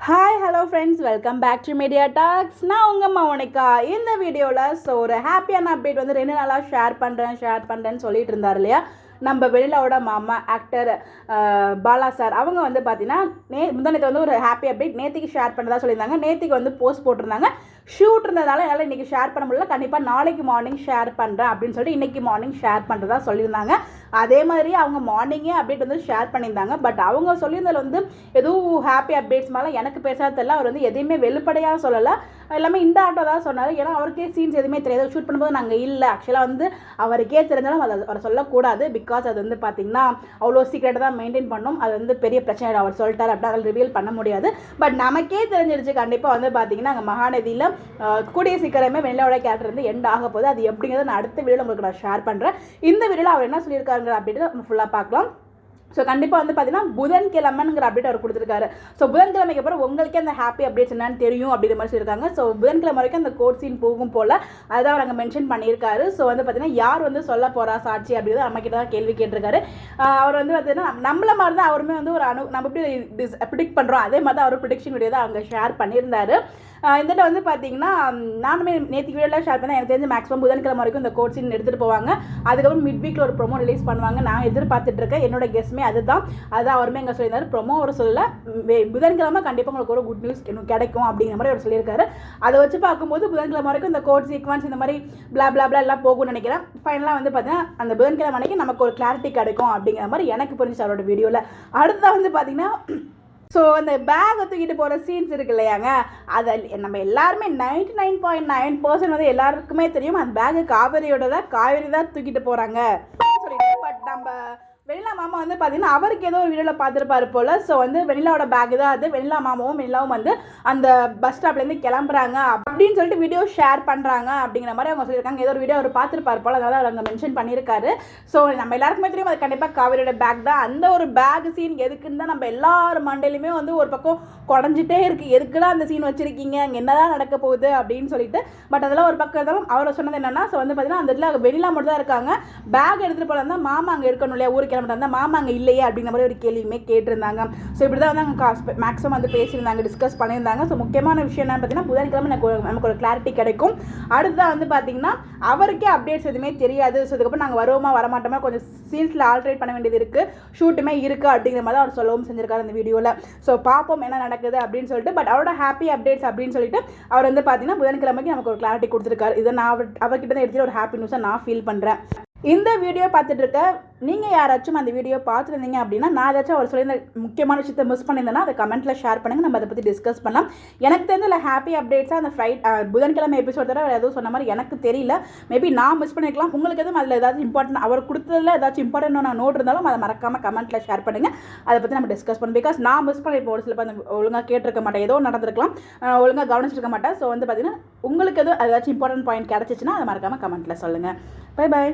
Hi hello friends, welcome back to media talks. நான் உங்கள் மௌனிகா. இந்த வீடியோவில் ஒரு ஹாப்பியான அப்டேட் வந்து 2 நாளாக ஷேர் பண்ணுறேன்னு சொல்லிட்டு இருந்தார் இல்லையா நம்ம வெளியிலோட மாமா ஆக்டர் பாலா சார். அவங்க வந்து பார்த்தீங்கன்னா முந்தானத்து வந்து ஒரு ஹாப்பி அப்டேட் நேற்றுக்கு ஷேர் பண்ணுறதா சொல்லியிருந்தாங்க. நேற்றுக்கு வந்து போஸ்ட் போட்டிருந்தாங்க. ஷூட் இருந்ததால என்னால் இன்றைக்கி ஷேர் பண்ண முடியல, கண்டிப்பாக நாளைக்கு மார்னிங் ஷேர் பண்ணுறேன் அப்படின்னு சொல்லிட்டு இன்றைக்கி மார்னிங் ஷேர் பண்ணுறதா சொல்லியிருந்தாங்க. அதே மாதிரி அவங்க மார்னிங்கே அப்டேட் வந்து ஷேர் பண்ணியிருந்தாங்க. பட் அவங்க சொல்லியிருந்ததில் வந்து எதுவும் ஹாப்பி அப்டேட்ஸ் மேலே எனக்கு பேசாத தெரியல. அவர் வந்து எதையுமே வெளிப்படையாக சொல்லலை, எல்லாமே இந்த ஆட்டோ தான் சொன்னார். ஏன்னா அவருக்கே சீன்ஸ் எதுவுமே தெரியாது. ஷூட் பண்ணும்போது நாங்கள் இல்லை, ஆக்சுவலாக வந்து அவருக்கே தெரிஞ்சாலும் அதை அவர் சொல்லக்கூடாது. பிகாஸ் அது வந்து பார்த்திங்கன்னா அவ்வளோ சீக்கிரட்டாக தான் மெயின்டைன் பண்ணணும். அது வந்து பெரிய பிரச்சனை அவர் சொல்லிட்டார் அப்படின்னா அதில் ரிவீல் பண்ண முடியாது. பட் நமக்கே தெரிஞ்சிருச்சு கண்டிப்பாக வந்து பார்த்திங்கன்னா அங்கே மகாநதியில் கூடிய சீக்கிரமே வெள்ளையோட கேரக்டர் வந்து எண்ட் ஆக போகுது. அது எப்படிங்கிறத நான் அடுத்த வீடியோவில் உங்களுக்கு நான் ஷேர் பண்ணுறேன். இந்த வீடியோவில் அவர் என்ன சொல்லியிருக்காரு அப்படின்னு நம்ம ஃபுல்லாக பார்க்கலாம். ஸோ கண்டிப்பாக வந்து பார்த்தீங்கன்னா புதன்கிழமைங்கிற அப்டேட் அவர் கொடுத்துருக்காரு. ஸோ புதன்கிழமைக்கு அப்புறம் உங்களுக்கே அந்த ஹாப்பி அப்டேட்ஸ் என்னன்னு தெரியும் அப்படிங்கிற மாதிரி சொல்லியிருக்காங்க. ஸோ புதன்கிழமை வரைக்கும் அந்த கோர்ட் சீன் போகும் போல் அதான் அவர் அங்கே மென்ஷன் பண்ணியிருக்காரு. ஸோ வந்து பார்த்தீங்கன்னா யார் வந்து சொல்ல போகிறா சாட்சி அப்படிங்கிறது நம்மக்கிட்ட தான் கேள்வி கேட்டிருக்காரு. அவர் வந்து பார்த்தீங்கன்னா நம்மள மாதிரி தான் அவருமே வந்து ஒரு நம்ம எப்படி ப்ரிடிக்ட் பண்ணுறோம் அதே மாதிரி தான் அவர் ப்ரிடிக்ஷன் வீடியோ தான் அவங்க ஷேர் பண்ணியிருந்தாரு. இதில் வந்து பார்த்தீங்கன்னா நானுமே நேற்று வீடியோவில் ஷேர் பண்ணேன். எனக்கு தெரிஞ்சு மேக்ஸிமம் புதன்கிழமை வரைக்கும் இந்த கோர்ட் சீன் எடுத்துகிட்டு போவாங்க. அதுக்கப்புறம் மிட் வீக்கில் ஒரு ப்ரோமோ ரிலீஸ் பண்ணுவாங்க. நான் எதிர்பார்த்துட்டு இருக்கேன். என்னோட கெஸ்மே அதுதான் அவருமே எங்கே சொல்லியிருந்தாரு. ப்ரோமோ அவர் சொல்ல புதன்கிழமை கண்டிப்பாக உங்களுக்கு ஒரு குட் நியூஸ் கிடைக்கும் அப்படிங்கிற மாதிரி அவர் சொல்லியிருக்காரு. அதை வச்சு பார்க்கும்போது புதன்கிழமை வரைக்கும் இந்த கோர்ட் சீக்வன்ஸ் இந்த மாதிரி பிளா எல்லாம் போகும்னு நினைக்கிறேன். ஃபைனலாக வந்து பார்த்தீங்கன்னா அந்த புதன்கிழமை அன்னைக்கு நமக்கு ஒரு கிளாரிட்டி கிடைக்கும் அப்படிங்கிற மாதிரி எனக்கு புரிஞ்சு அவரோட வீடியோவில். அடுத்ததாக வந்து பார்த்தீங்கன்னா ஸோ அந்த பேக்கை தூக்கிட்டு போகிற சீன்ஸ் இருக்கு இல்லையாங்க, அதை நம்ம எல்லாருமே 99.9% வந்து எல்லாருக்குமே தெரியும். அந்த பேக்கு காவேரியோட தான், காவேரி தான் தூக்கிட்டு போகிறாங்க சொல்லிட்டு. பட் நம்ம வெண்ணிலா மாமா வந்து பார்த்தீங்கன்னா அவருக்கு ஏதோ ஒரு வீடியோவில் பார்த்துருப்பாரு போல். ஸோ வந்து வெண்ணிலாவோட பேக் தான் அது. வெண்ணிலா மாமாவும் வெண்ணிலாவும் வந்து அந்த பஸ் ஸ்டாப்லேருந்து கிளம்புறாங்க அப்படின்னு சொல்லிட்டு வீடியோ ஷேர் பண்ணுறாங்க அப்படிங்கிற மாதிரி அவங்க சொல்லியிருக்காங்க. ஏதோ ஒரு வீடியோ அவர் பார்த்துருப்பார் போல், அதனால அவங்க மென்ஷன் பண்ணியிருக்காரு. ஸோ நம்ம எல்லாருக்குமே தெரியும் அது கண்டிப்பாக காவேரியோட பேக் தான். அந்த ஒரு பேக் சீன் எதுக்குன்னு தான் நம்ம எல்லாரும் மண்டையிலுமே வந்து ஒரு பக்கம் குடஞ்சிட்டே இருக்குது. எதுக்குதான் அந்த சீன் வச்சுருக்கீங்க, அங்கே என்னதான் நடக்க போகுது அப்படின்னு சொல்லிட்டு. பட் அதெல்லாம் ஒரு பக்கம் இருந்தாலும் அவரை சொன்னது என்னன்னா, ஸோ வந்து பார்த்தீங்கன்னா அந்த இடத்துல வெண்ணிலா மட்டும் தான் இருக்காங்க. பேக் எடுத்துகிட்டு போல இருந்தால் மாமா அங்கே இருக்கணும் இல்லையா, ஊருக்கு கிளம்பிட்டு மாமா அங்கே இல்லையே அப்படிங்கிற மாதிரி ஒரு கேள்வியுமே கேட்டிருந்தாங்க. ஸோ இப்படி தான் வந்து அங்கே மேக்ஸிமம் வந்து பேசியிருந்தாங்க, டிஸ்கஸ் பண்ணியிருந்தாங்க. ஸோ முக்கியமான விஷயம் என்னன்னு பார்த்தீங்கன்னா புதன்கிழமை நமக்கு ஒரு கிளாரிட்டி கிடைக்கும். அடுத்ததான் வந்து பார்த்தீங்கன்னா அவருக்கே அப்டேட்ஸ் எதுவுமே தெரியாது. ஸோ இதுக்கப்புறம் நாங்கள் வருவோமா வரமாட்டோமா, கொஞ்சம் சீன்ஸில் ஆல்ட்ரேட் பண்ண வேண்டியது இருக்குது, ஷூட்டுமே இருக்குது அப்படிங்கிற மாதிரி அவர் சொல்லவும் செஞ்சிருக்காரு அந்த வீடியோவில். ஸோ பார்ப்போம் என்ன நடக்குது அப்படின்னு சொல்லிட்டு. பட் அவரோட ஹாப்பி அப்டேட்ஸ் அப்படின்னு சொல்லிட்டு அவர் வந்து பார்த்தீங்கன்னா புதன்கிழமைக்கு நமக்கு ஒரு கிளாரிட்டி கொடுத்துருக்காரு. இதை நான் அவர்கிட்ட தான் எடுத்துகிட்டு ஒரு ஹாப்பி நியூஸாக நான் ஃபீல் பண்ணுறேன். இந்த வீடியோ பார்த்துட்டு இருக்க நீங்கள் யாராச்சும் அந்த வீடியோ பார்த்துருந்தீங்க அப்படின்னா நான் ஏதாச்சும் அவர் சொல்லியிருந்த முக்கியமான விஷயத்தை மிஸ் பண்ணியிருந்தேன்னா அதை கமெண்ட்டில் ஷேர் பண்ணுங்கள், நம்ம அதை பற்றி டிஸ்கஸ் பண்ணலாம். எனக்கு தெரிஞ்ச ஹாப்பி அப்டேட்ஸாக அந்த புதன்கிழமை எபிசோட் தவிர எதுவும் சொன்ன மாதிரி எனக்கு தெரியல. மேபி நான் மிஸ் பண்ணிக்கலாம். உங்களுக்கு எதுவும் அதில் ஏதாச்சும் இம்பார்ட்டன்ட் அவர் கொடுத்ததில் ஏதாச்சும் இம்பார்ட்டன்ட் நோட் இருந்தாலும் அதை மறக்காமல் கமெண்ட்டில் ஷேர் பண்ணுங்கள். அதை பற்றி நம்ம டிஸ்கஸ் பண்ணோம். பிகாஸ் நான் மிஸ் பண்ணியிருப்போம், ஒரு சில ஒழுங்காக கேட்டிருக்க மாட்டேன், ஏதோ நடந்திருக்கலாம், ஒழுங்காக கவனிச்சிருக்க மாட்டேன். ஸோ வந்து பார்த்தீங்கன்னா உங்களுக்கு எதுவும் ஏதாச்சும் இம்பார்ட்டன்ட் பாயிண்ட் கிடச்சிச்சின்னா அதை மறக்காமல் கமெண்ட்டில் சொல்லுங்கள். Bye bye.